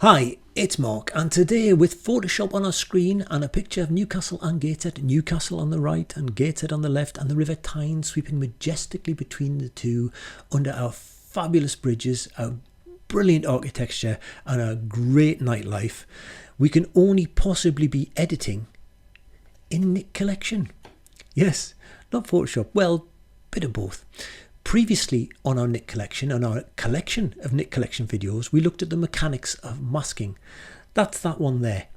Hi, it's Mark, and today with Photoshop on our screen and a picture of Newcastle and Gateshead, Newcastle on the right and Gateshead on the left, and the River Tyne sweeping majestically between the two under our fabulous bridges, our brilliant architecture and our great nightlife, we can only possibly be editing in Nik Collection. Yes, not Photoshop, well, bit of both. Previously on our Nik Collection, on our collection of Nik Collection videos, we looked at the mechanics of masking. That's that one there.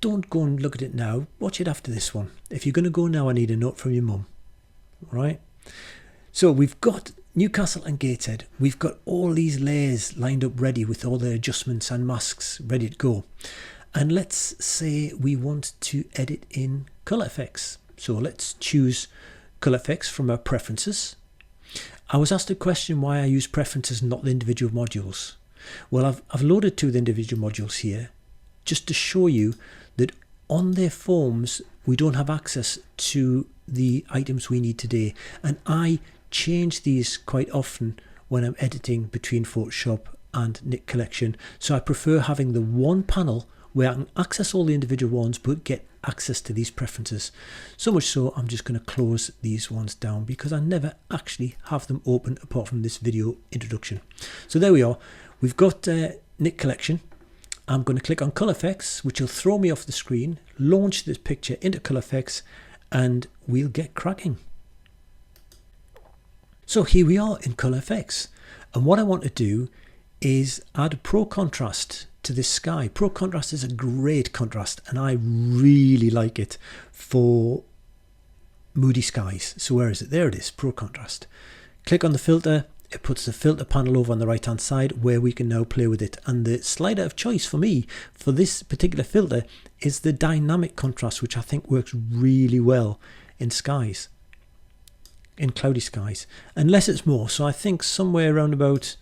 Don't go and look at it now. Watch it after this one. If you're going to go now, I need a note from your mum. Right? So we've got Newcastle and Gateshead. We've got all these layers lined up ready with all the adjustments and masks ready to go. And let's say we want to edit in color effects. So let's choose color effects from our preferences. I was asked a question why I use preferences, not the individual modules. Well, I've loaded two of the individual modules here just to show you that on their forms we don't have access to the items we need today, and I change these quite often when I'm editing between Photoshop and Nik Collection. So I prefer having the one panel where I can access all the individual ones but get access to these preferences. So much so I'm just going to close these ones down because I never actually have them open apart from this video introduction. So there we are. We've got Nik Collection. I'm going to click on color effects, which will throw me off the screen, launch this picture into color effects, and we'll get cracking. So here we are in color effects, and what I want to do is add a pro contrast to this sky. Pro contrast is a great contrast and I really like it for moody skies. So where is it? There it is, pro contrast. Click on the filter, it puts the filter panel over on the right hand side where we can now play with it, and the slider of choice for me for this particular filter is the dynamic contrast, which I think works really well in skies, in cloudy skies, unless it's more. So I think somewhere around about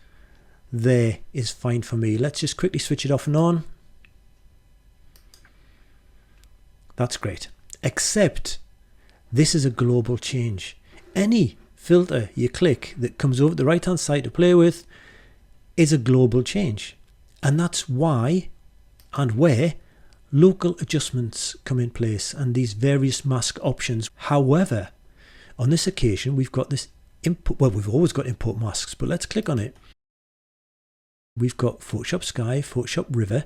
there is fine for me. Let's just quickly switch it off and on. That's great, except this is a global change. Any filter you click that comes over the right hand side to play with is a global change, and that's why and where local adjustments come in place and these various mask options. However, on this occasion we've got this input, well, we've always got import masks, but let's click on it. We've got Photoshop Sky, Photoshop River,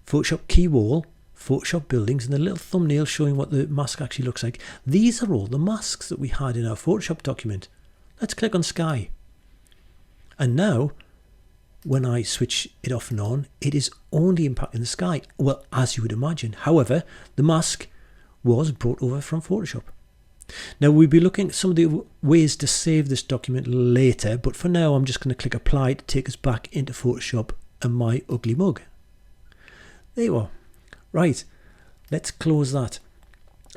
Photoshop Key Wall, Photoshop Buildings, and a little thumbnail showing what the mask actually looks like. These are all the masks that we had in our Photoshop document. Let's click on Sky. And now, when I switch it off and on, it is only impacting the sky. Well, as you would imagine. However, the mask was brought over from Photoshop. Now we'll be looking at some of the ways to save this document later, but for now I'm just going to click apply to take us back into Photoshop and my ugly mug. There you are. Right, let's close that.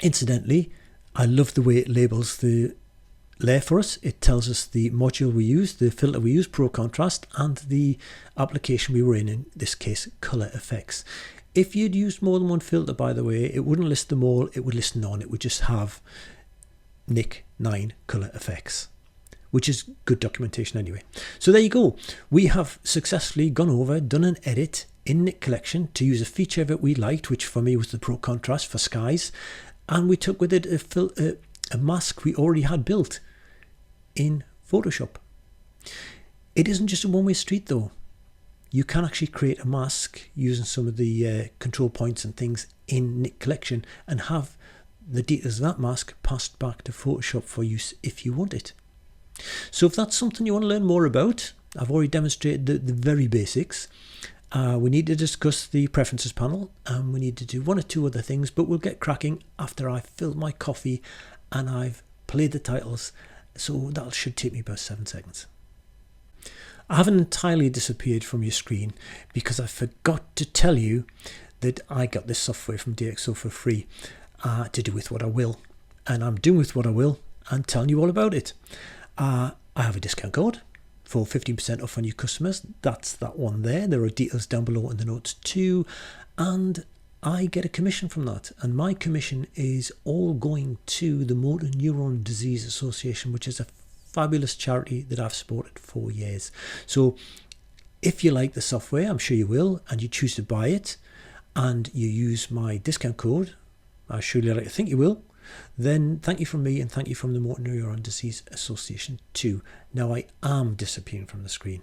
Incidentally, I love the way it labels the layer for us. It tells us the module we use, the filter we use, Pro Contrast, and the application we were in this case, Color Effects. If you'd used more than one filter, by the way, it wouldn't list them all, it would list none. It would just have Nik 9 color effects, which is good documentation anyway. So there you go. We have successfully gone over, done an edit in Nik Collection to use a feature that we liked, which for me was the Pro Contrast for skies, and we took with it a mask we already had built in Photoshop. It isn't just a one-way street though. You can actually create a mask using some of the control points and things in Nik Collection and have the details of that mask passed back to Photoshop for use if you want it. So if that's something you want to learn more about, I've already demonstrated the very basics. We need to discuss the preferences panel, and we need to do one or two other things, but we'll get cracking after I've filled my coffee and I've played the titles, so that should take me about 7 seconds. I haven't entirely disappeared from your screen because I forgot to tell you that I got this software from DxO for free. To do with what I will, and I'm doing with what I will and telling you all about it. I have a discount code for 15% off on new customers. That's that one there. There are details down below in the notes too, and I get a commission from that, and my commission is all going to the Motor Neuron Disease Association, which is a fabulous charity that I've supported for years. So If you like the software, I'm sure you will, and you choose to buy it, and you use my discount code, I surely like to think you will, then thank you from me and thank you from the Motor Neuron Disease Association too. Now I am disappearing from the screen.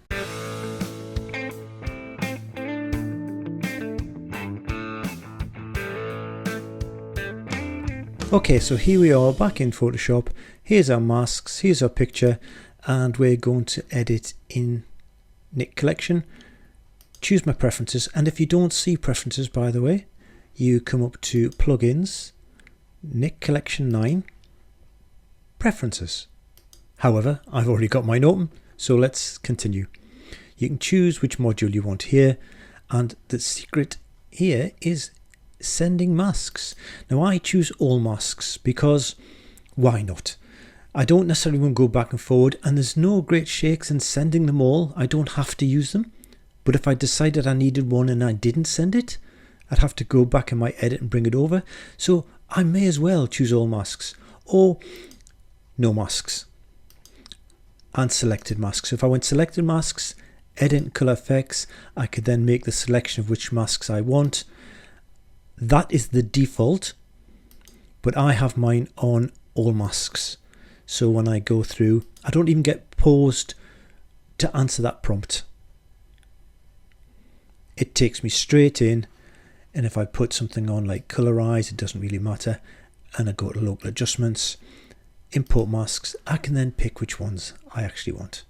Okay, so here we are back in Photoshop. Here's our masks, here's our picture, and we're going to edit in Nik Collection. Choose my preferences, and if you don't see preferences, by the way, you come up to Plugins, Nik Collection 9, Preferences. However, I've already got mine open, so let's continue. You can choose which module you want here, and the secret here is sending masks. Now I choose all masks because why not? I don't necessarily want to go back and forward, and there's no great shakes in sending them all. I don't have to use them, but if I decided I needed one and I didn't send it, I'd have to go back in my edit and bring it over. So I may as well choose all masks or no masks and selected masks. So if I went selected masks, edit and color effects, I could then make the selection of which masks I want. That is the default, but I have mine on all masks. So when I go through, I don't even get paused to answer that prompt. It takes me straight in, and if I put something on like colorize, it doesn't really matter, and I go to local adjustments, import masks, I can then pick which ones I actually want.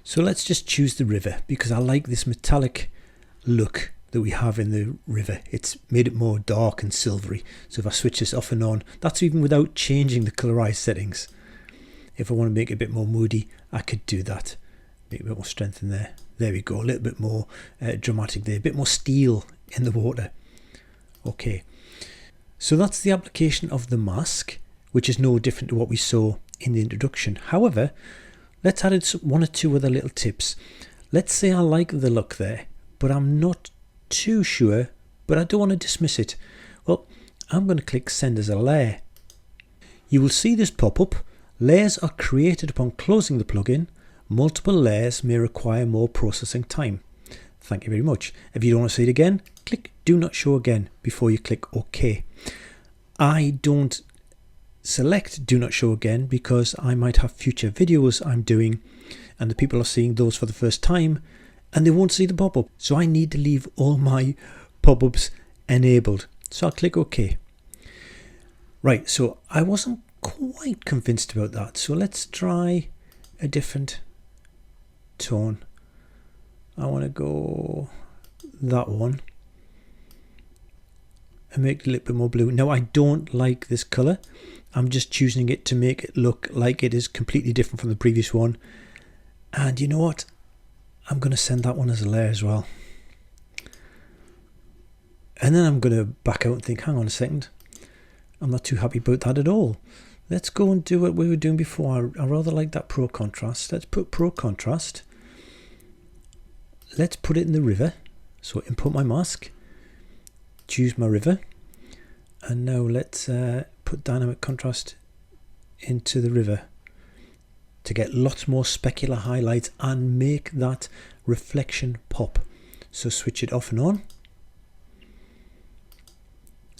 So let's just choose the river because I like this metallic look that we have in the river. It's made it more dark and silvery. So if I switch this off and on, that's even without changing the colorize settings. If I want to make it a bit more moody, I could do that. Make a bit more strength in there. There we go, a little bit more dramatic there, a bit more steel in the water. Okay, so that's the application of the mask, which is no different to what we saw in the introduction. However, let's add one or two other little tips. Let's say I like the look there, but I'm not too sure, but I don't want to dismiss it. Well, I'm going to click Send as a Layer. You will see this pop up. Layers are created upon closing the plugin. Multiple layers may require more processing time. Thank you very much. If you don't want to see it again, click Do Not Show Again before you click OK. I don't select Do Not Show Again because I might have future videos I'm doing and the people are seeing those for the first time and they won't see the pop-up. So I need to leave all my pop-ups enabled. So I'll click OK. Right, so I wasn't quite convinced about that. So let's try a different tone. I want to go that one and make it a little bit more blue. Now I don't like this color. I'm just choosing it to make it look like it is completely different from the previous one. And you know what? I'm going to send that one as a layer as well. And then I'm going to back out and think, hang on a second. I'm not too happy about that at all. Let's go and do what we were doing before. I rather like that Pro Contrast. Let's put Pro Contrast. Let's put it in the river. So import my mask. Choose my river. And now let's put Dynamic Contrast into the river to get lots more specular highlights and make that reflection pop. So switch it off and on.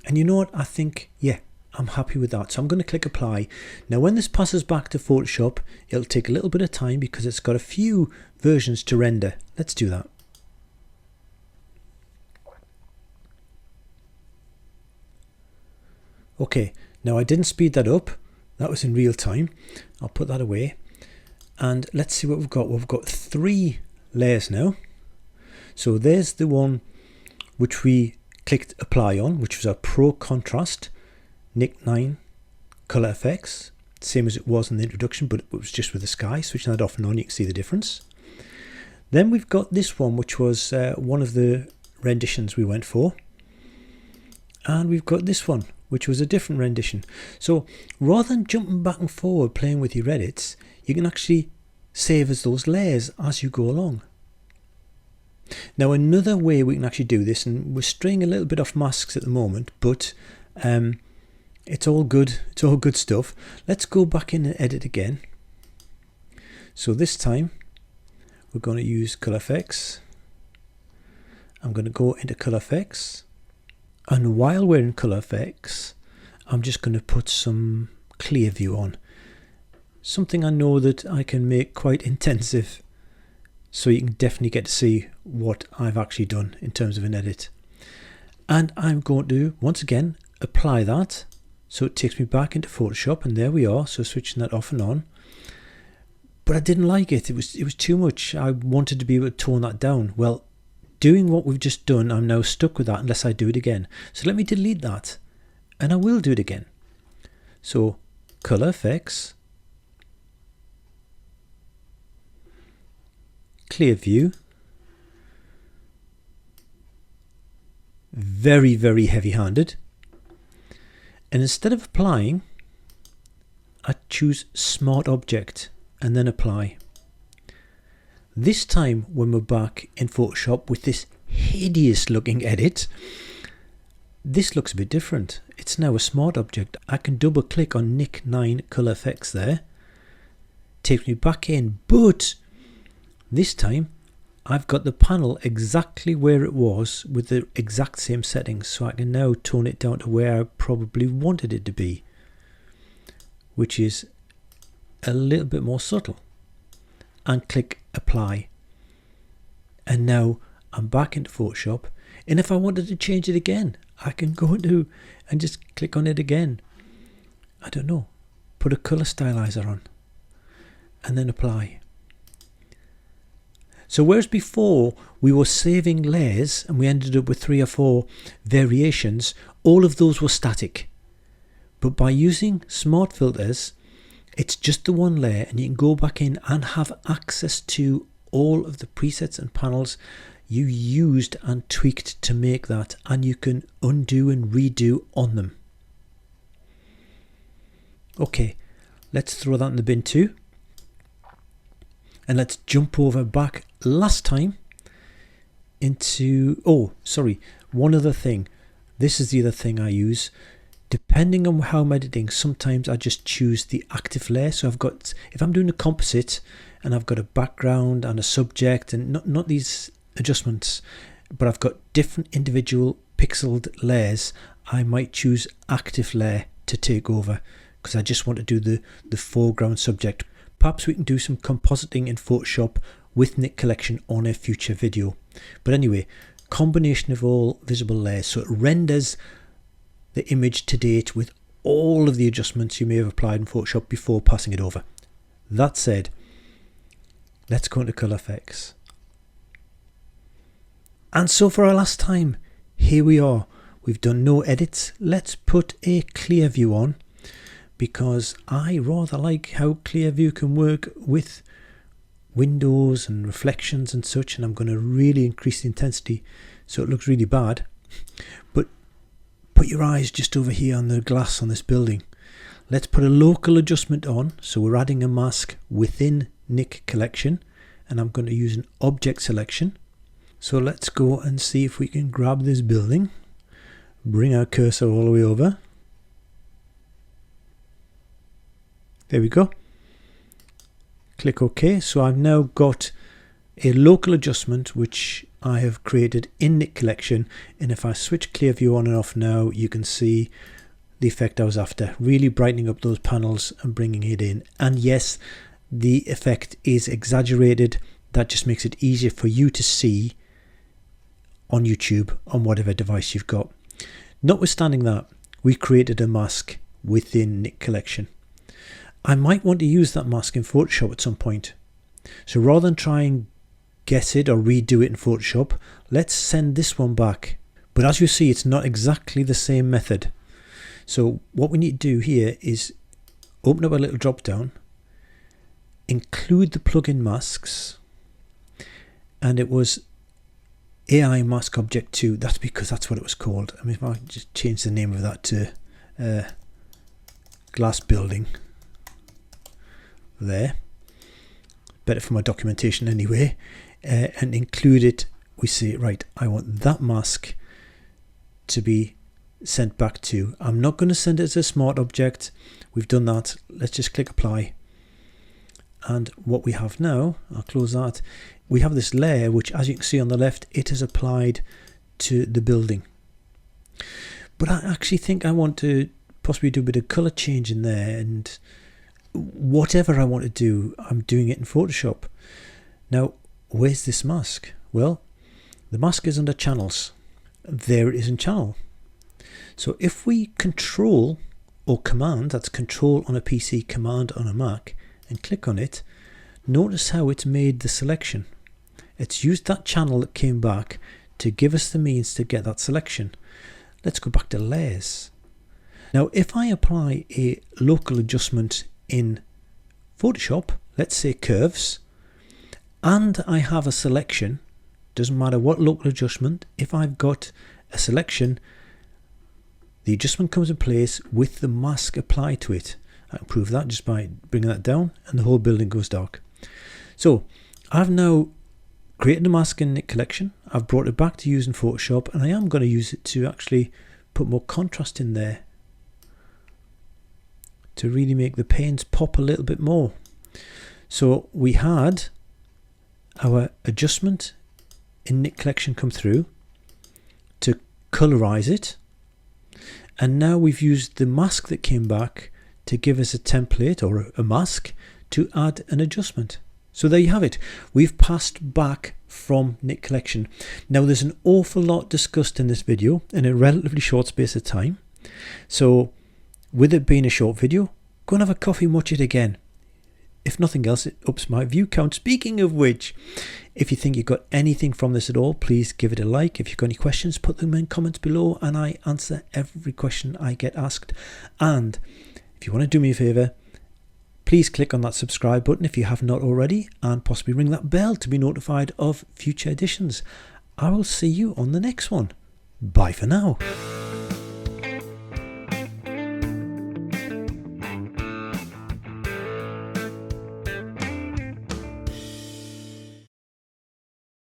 And you know what? I think, yeah, I'm happy with that. So I'm going to click apply. Now when this passes back to Photoshop, it'll take a little bit of time because it's got a few versions to render. Let's do that. Okay, now I didn't speed that up. That was in real time. I'll put that away. And let's see what we've got. We've got 3 layers now. So there's the one which we clicked apply on, which was our Pro Contrast Nik 9 color effects, same as it was in the introduction, but it was just with the sky. Switching that off and on, you can see the difference. Then we've got this one, which was one of the renditions we went for. And we've got this one, which was a different rendition. So rather than jumping back and forward playing with your edits, you can actually save as those layers as you go along. Now another way we can actually do this, and we're straying a little bit off masks at the moment, but it's all good. It's all good stuff. Let's go back in and edit again. So this time we're going to use color effects, I'm going to go into color effects, and while we're in color effects, I'm just going to put some clear view on, something I know that I can make quite intensive, so you can definitely get to see what I've actually done in terms of an edit. And I'm going to once again apply that, so it takes me back into Photoshop, and there we are. So switching that off and on, but I didn't like it. It was too much. I wanted to be able to tone that down. Well, doing what we've just done, I'm now stuck with that unless I do it again. So let me delete that, and I will do it again. So color effects, clear view, very, very heavy-handed, and instead of applying, I choose Smart Object and then apply. This time when we're back in Photoshop with this hideous looking edit, this looks a bit different. It's now a Smart Object. I can double click on Nik 9 color effects there, takes me back in, but this time I've got the panel exactly where it was with the exact same settings, so I can now tone it down to where I probably wanted it to be, which is a little bit more subtle, and click apply. And now I'm back into Photoshop, and if I wanted to change it again, I can go into and just click on it again. I don't know, put a color stylizer on and then apply. So whereas before we were saving layers and we ended up with 3 or 4 variations, all of those were static. But by using smart filters, it's just the one layer, and you can go back in and have access to all of the presets and panels you used and tweaked to make that, and you can undo and redo on them. Okay, let's throw that in the bin too. And let's jump over back last time into, one other thing. This is the other thing I use. Depending on how I'm editing, sometimes I just choose the active layer. So I've got, if I'm doing a composite and I've got a background and a subject, and not these adjustments, but I've got different individual pixeled layers, I might choose active layer to take over because I just want to do the foreground subject. Perhaps we can do some compositing in Photoshop with Nik Collection on a future video. But anyway, combination of all visible layers, so it renders the image to date with all of the adjustments you may have applied in Photoshop before passing it over. That said, let's go into color effects. And so for our last time, here we are. We've done no edits. Let's put a clear view on, because I rather like how clear view can work with windows and reflections and such, and I'm going to really increase the intensity so it looks really bad. But put your eyes just over here on the glass on this building. Let's put a local adjustment on, so we're adding a mask within Nik Collection, and I'm going to use an object selection. So let's go and see if we can grab this building, bring our cursor all the way over. There we go. Click OK. So I've now got a local adjustment which I have created in Nik Collection, and if I switch clear view on and off now, you can see the effect I was after, really brightening up those panels and bringing it in. And yes, the effect is exaggerated. That just makes it easier for you to see on YouTube on whatever device you've got. Notwithstanding that, we created a mask within Nik Collection. I might want to use that mask in Photoshop at some point. So rather than try and guess it or redo it in Photoshop, let's send this one back. But as you see, it's not exactly the same method. So what we need to do here is open up a little drop down, include the plugin masks, and it was AI Mask Object 2. That's because that's what it was called. I mean, if I just change the name of that to glass building. There, better for my documentation anyway, and include it. We say, right, I want that mask to be sent back to. I'm not going to send it as a smart object. We've done that. Let's just click apply, And what we have now, I'll close that, we have this layer which, as you can see on the left, it is applied to the building. But I actually think I want to possibly do a bit of colour change in there, and whatever I want to do, I'm doing it in Photoshop. Now, where's this mask? Well, the mask is under channels. There it is in channel. So if we control or command, that's control on a PC, command on a Mac, and click on it, notice how it's made the selection. It's used that channel that came back to give us the means to get that selection. Let's go back to layers. Now, if I apply a local adjustment in Photoshop, let's say curves, and I have a selection, doesn't matter what local adjustment, if I've got a selection, the adjustment comes in place with the mask applied to it. I can prove that just by bringing that down, and the whole building goes dark. So I've now created a mask in Nik Collection. I've brought it back to using Photoshop, and I am going to use it to actually put more contrast in there to really make the paints pop a little bit more. So we had our adjustment in Nik Collection come through to colorize it, and now we've used the mask that came back to give us a template or a mask to add an adjustment. So there you have it. We've passed back from Nik Collection. Now there's an awful lot discussed in this video in a relatively short space of time. So with it being a short video, go and have a coffee and watch it again. If nothing else, it ups my view count. Speaking of which, if you think you got anything from this at all, please give it a like. If you've got any questions, put them in comments below, and I answer every question I get asked. And if you want to do me a favour, please click on that subscribe button if you have not already, and possibly ring that bell to be notified of future editions. I will see you on the next one. Bye for now.